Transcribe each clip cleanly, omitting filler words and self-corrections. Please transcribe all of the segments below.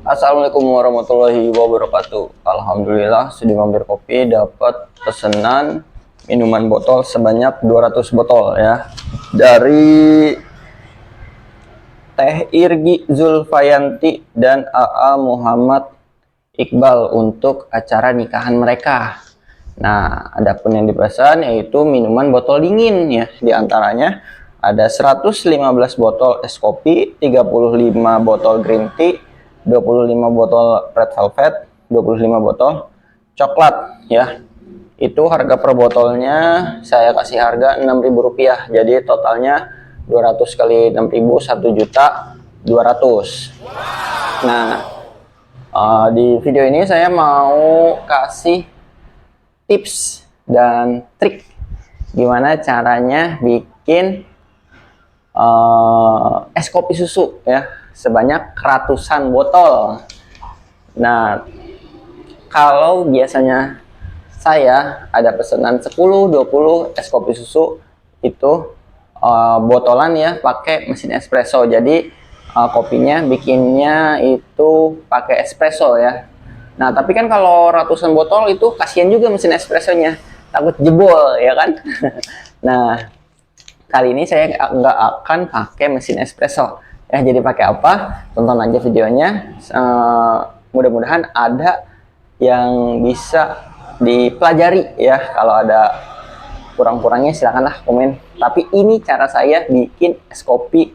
Assalamualaikum warahmatullahi wabarakatuh. Alhamdulillah sudah mampir kopi, dapat pesanan minuman botol sebanyak 200 botol ya. Dari Teh Irgi Zulfayanti dan AA Muhammad Iqbal untuk acara nikahan mereka. Nah, adapun yang dipesan yaitu minuman botol dingin ya. Di antaranya ada 115 botol es kopi, 35 botol green tea, 25 botol red velvet, 25 botol coklat ya. Itu harga per botolnya saya kasih harga Rp6.000. Jadi totalnya 200 kali 6.000 1.200.000. Nah, di video ini saya mau kasih tips dan trik gimana caranya bikin es kopi susu ya sebanyak ratusan botol. Nah, kalau biasanya saya ada pesanan 10-20 es kopi susu itu botolan ya pakai mesin espresso. Jadi kopinya bikinnya itu pakai espresso ya. Nah, tapi kan kalau ratusan botol itu kasihan juga mesin espressonya, takut jebol ya kan. Nah, kali ini saya nggak akan pakai mesin espresso ya. Jadi pakai apa? Tonton aja videonya. Mudah-mudahan ada yang bisa dipelajari ya. Kalau ada kurang-kurangnya silakanlah komen. Tapi ini cara saya bikin es kopi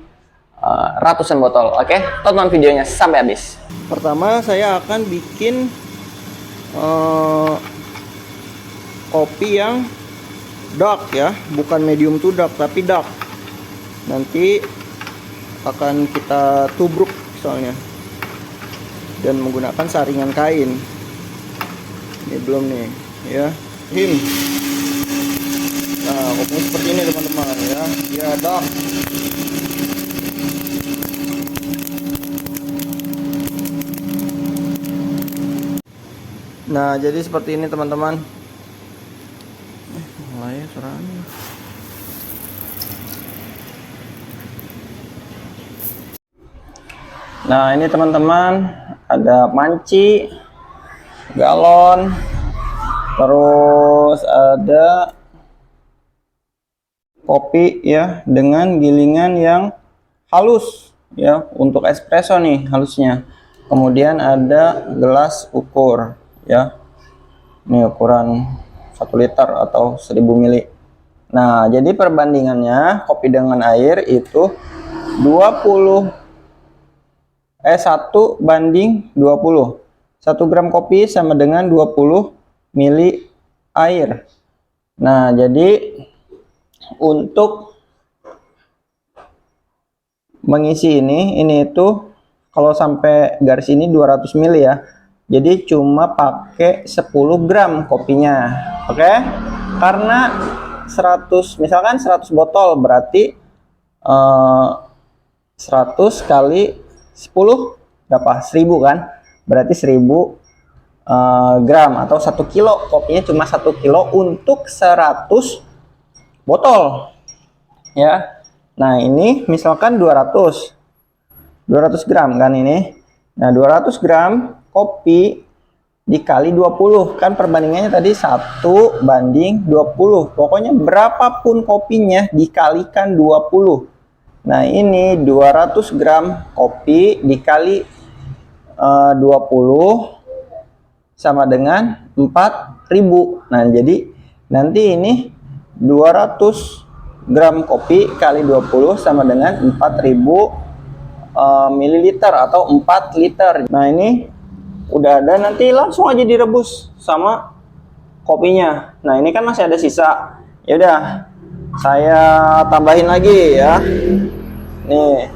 ratusan botol. Oke, tonton videonya sampai habis. Pertama saya akan bikin kopi yang dark ya, bukan medium to dark tapi dark. Nanti akan kita tubruk soalnya, dan menggunakan saringan kain. Ini belum nih ya. Nah, kopinya seperti ini teman-teman ya, dia dark. Nah, jadi seperti ini teman-teman. Mulai suaranya. Nah, ini teman-teman ada panci, galon, terus ada kopi ya dengan gilingan yang halus ya, untuk espresso nih halusnya. Kemudian ada gelas ukur ya, ini ukuran 1 liter atau 1000 ml. Nah, jadi perbandingannya kopi dengan air itu 1:20. 1 gram kopi sama dengan 20 ml air. Nah, jadi untuk mengisi ini itu kalau sampai garis ini 200 ml ya. Jadi cuma pakai 10 gram kopinya. Oke? Karena 100, misalkan 100 botol berarti 100 kali 10 berapa? 1000 kan? Berarti 1000 gram atau 1 kilo. Kopinya cuma 1 kilo untuk 100 botol. Ya. Nah, ini misalkan 200 gram kan ini. Nah, 200 gram kopi dikali 20 kan perbandingannya tadi 1:20. Pokoknya berapapun kopinya dikalikan 20. Nah, ini 200 gram kopi dikali 20 sama dengan 4000. Nah, jadi nanti ini 200 gram kopi kali 20 sama dengan 4000 mililiter atau 4 liter. Nah, ini udah ada, nanti langsung aja direbus sama kopinya. Nah, ini kan masih ada sisa. Ya udah, saya tambahin lagi ya. Nih.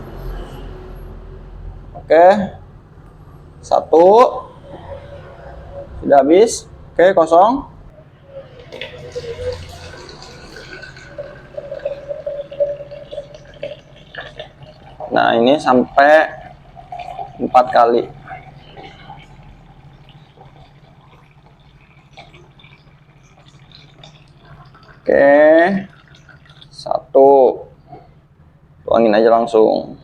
Oke. 1 sudah habis. Oke, kosong. Nah, ini sampai 4 kali. Oke, 1, tuangin aja langsung.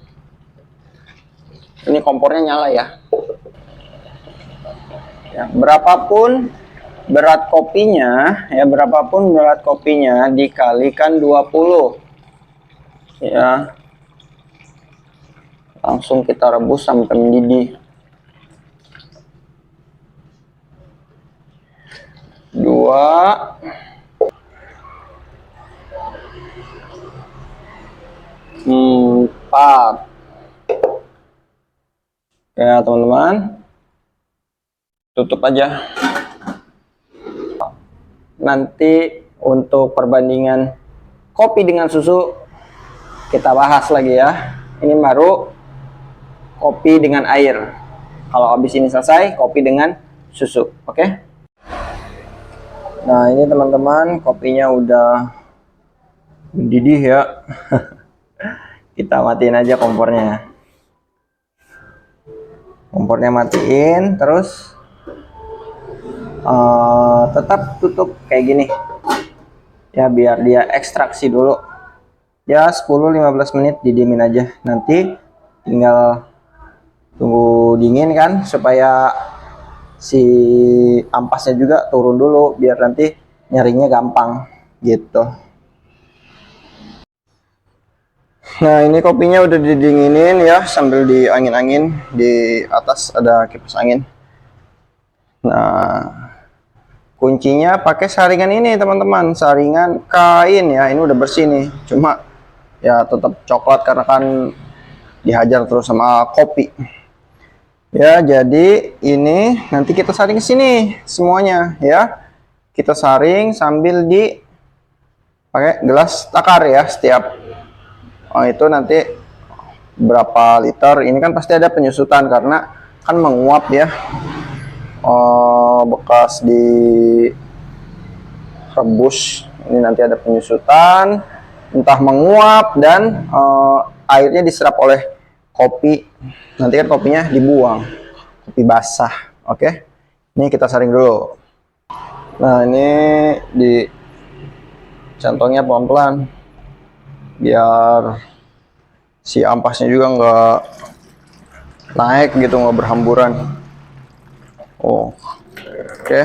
Ini kompornya nyala ya. Ya, berapapun berat kopinya, dikalikan 20. Ya, langsung kita rebus sampai mendidih. 2, 4. Ya teman-teman, tutup aja. Nanti untuk perbandingan kopi dengan susu kita bahas lagi ya. Ini baru kopi dengan air. Kalau habis ini selesai, kopi dengan susu. Oke? Nah, ini teman-teman, kopinya udah mendidih ya. Kita matiin aja kompornya. Kompornya matiin, terus tetap tutup kayak gini. Ya, biar dia ekstraksi dulu. Ya, 10-15 menit didiemin aja. Nanti tinggal tunggu dingin kan, supaya si ampasnya juga turun dulu, biar nanti nyaringnya gampang gitu. Nah, ini kopinya udah didinginin ya, sambil diangin-angin. Di atas ada kipas angin. Nah, kuncinya pakai saringan ini teman-teman, saringan kain ya. Ini udah bersih nih, cuma ya tetap coklat karena kan dihajar terus sama kopi. Ya, jadi ini nanti kita saring ke sini semuanya ya. Kita saring sambil di pakai gelas takar ya setiap. Oh, itu nanti berapa liter? Ini kan pasti ada penyusutan karena kan menguap ya. Bekas di rebus. Ini nanti ada penyusutan, entah menguap dan airnya diserap oleh kopi. Nanti kan kopinya dibuang, kopi basah. Oke, ini kita saring dulu. Nah, ini di centongnya pelan-pelan biar si ampasnya juga nggak naik gitu, nggak berhamburan. Oke.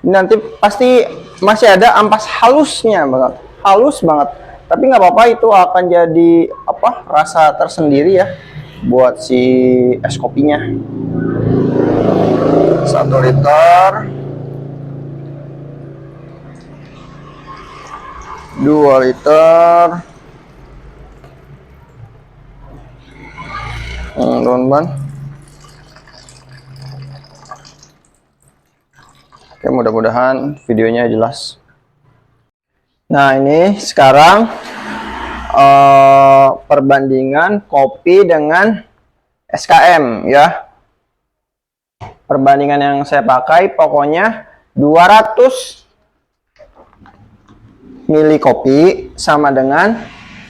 Ini nanti pasti masih ada ampas halusnya banget, halus banget. Tapi nggak apa-apa, itu akan jadi apa, rasa tersendiri ya buat si es kopinya. 1 liter, 2 liter, teman-teman. Oke, mudah-mudahan videonya jelas. Nah, ini sekarang perbandingan kopi dengan SKM ya. Perbandingan yang saya pakai pokoknya 200 mili kopi sama dengan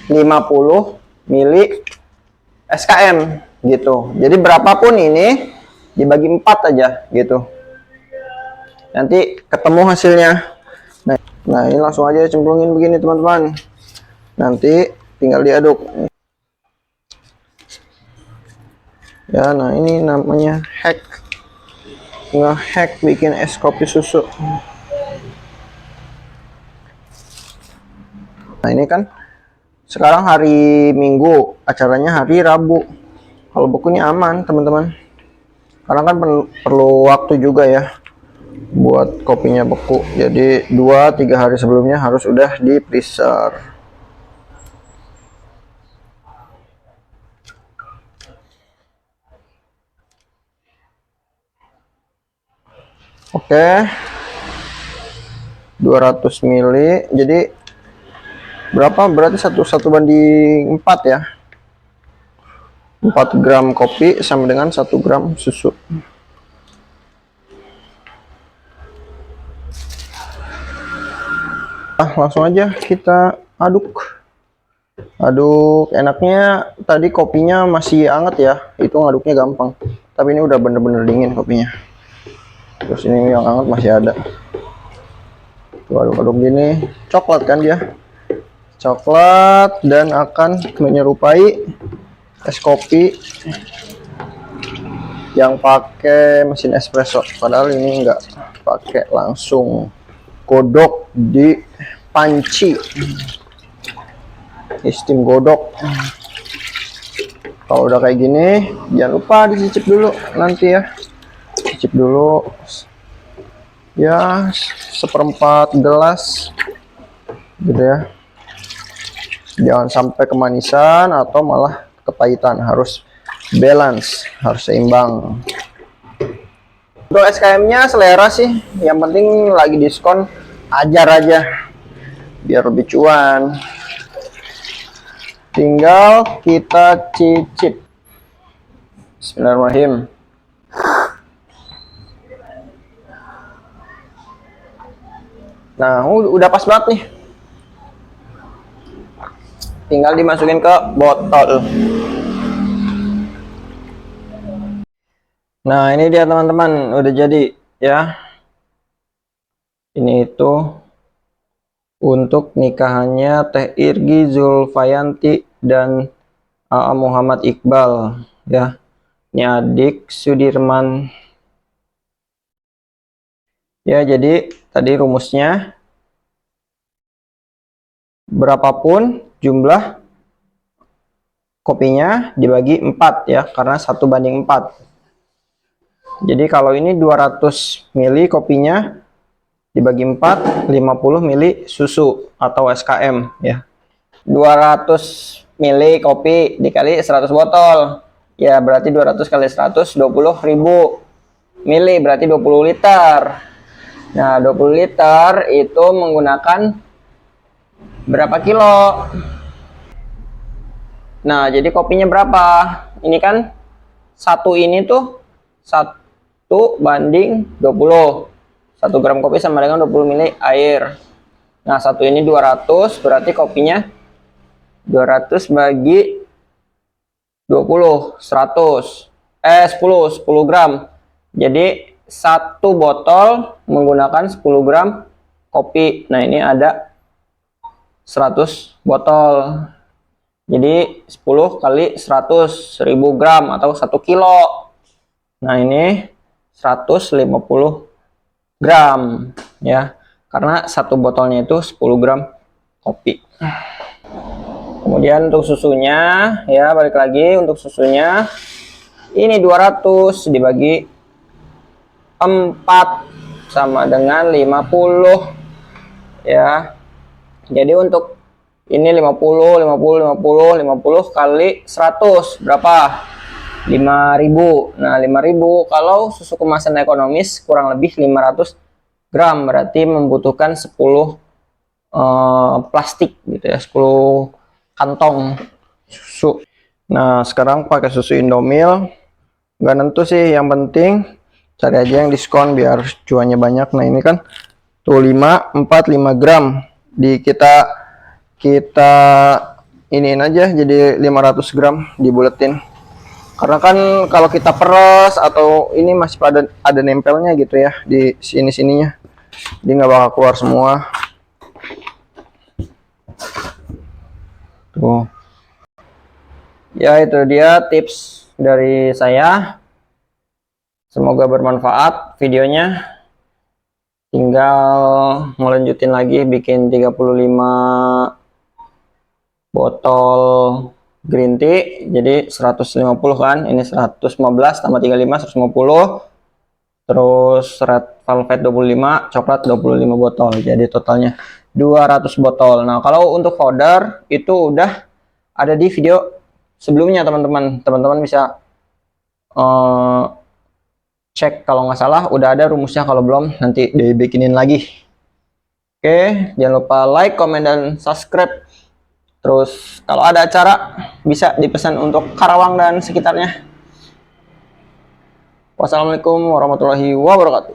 50 mili SKM gitu. Jadi berapapun ini dibagi 4 aja gitu. Nanti ketemu hasilnya. Nah, ini langsung aja cemplungin begini teman-teman. Nanti tinggal diaduk. Ya, nah ini namanya hack. Nge-hack bikin es kopi susu. Nah, ini kan sekarang hari Minggu, acaranya hari Rabu. Kalau bukunya aman teman-teman. Karena kan perlu waktu juga ya buat kopinya beku. Jadi 2-3 hari sebelumnya harus udah di freezer. Oke, 200 mili. Jadi berapa? Berarti 1:4 ya. 4 gram kopi sama dengan 1 gram susu. Langsung aja kita aduk. Enaknya tadi kopinya masih hangat ya, itu ngaduknya gampang. Tapi ini udah bener-bener dingin kopinya. Terus ini yang hangat masih ada. Tuh, aduk-aduk gini, coklat kan dia, coklat, dan akan menyerupai es kopi yang pakai mesin espresso, padahal ini enggak, pakai langsung godok di panci, steam godok. Kalau udah kayak gini jangan lupa dicicip dulu nanti ya, cicip dulu ya, seperempat gelas gitu ya, jangan sampai kemanisan atau malah kepahitan, harus balance, harus seimbang. Untuk SKM nya selera sih, yang penting lagi diskon ajar aja biar lebih cuan. Tinggal kita cicip. Bismillahirrahmanirrahim. Nah, udah pas banget nih, tinggal dimasukin ke botol. Nah, ini dia teman-teman, udah jadi ya. Ini itu untuk nikahannya Teh Irgi Zulfayanti dan AA Muhammad Iqbal ya. Ini adik Sudirman. Ya, jadi tadi rumusnya, berapapun jumlah kopinya dibagi 4 ya, karena 1:4. Jadi kalau ini 200 ml kopinya dibagi 4, 50 ml susu atau SKM ya. 200 ml kopi dikali 100 botol. Ya berarti 200 kali 100, 20.000 ml, berarti 20 liter. Nah, 20 liter itu menggunakan berapa kilo? Nah, jadi kopinya berapa? Ini kan satu ini tuh 1:20. 1 gram kopi sama dengan 20 ml air. Nah, satu ini 200, berarti kopinya 200 bagi 20, 100. 10 gram. Jadi satu botol menggunakan 10 gram kopi. Nah, ini ada 100 botol. Jadi 10 kali 100, 1000 gram atau 1 kilo. Nah, ini 150 gram ya, karena satu botolnya itu 10 gram kopi. Kemudian untuk susunya ya, balik lagi untuk susunya, ini 200 dibagi 4 sama dengan 50 ya. Jadi untuk ini 50 kali 100 berapa? 5.000. Nah, 5.000 kalau susu kemasan ekonomis kurang lebih 500 gram, berarti membutuhkan 10 plastik gitu ya, 10 kantong susu. Nah, sekarang pakai susu Indomil, nggak nentu sih, yang penting cari aja yang diskon biar cuannya banyak. Nah, ini kan tuh 5 gram, di kita iniin aja jadi 500 gram, dibuletin. Karena kan kalau kita peres atau ini masih ada nempelnya gitu ya di sininya, dia nggak bakal keluar semua. Tuh. Ya, itu dia tips dari saya. Semoga bermanfaat videonya. Tinggal melanjutin lagi bikin 35 botol green tea, jadi 150 kan, ini 115 tambah 35, 150, terus red velvet 25, coklat 25 botol, jadi totalnya 200 botol. Nah, kalau untuk powder itu udah ada di video sebelumnya teman-teman bisa cek, kalau nggak salah udah ada rumusnya, kalau belum nanti dibikinin lagi. Oke, jangan lupa like, comment, dan subscribe. Terus kalau ada acara bisa dipesan untuk Karawang dan sekitarnya. Wassalamualaikum warahmatullahi wabarakatuh.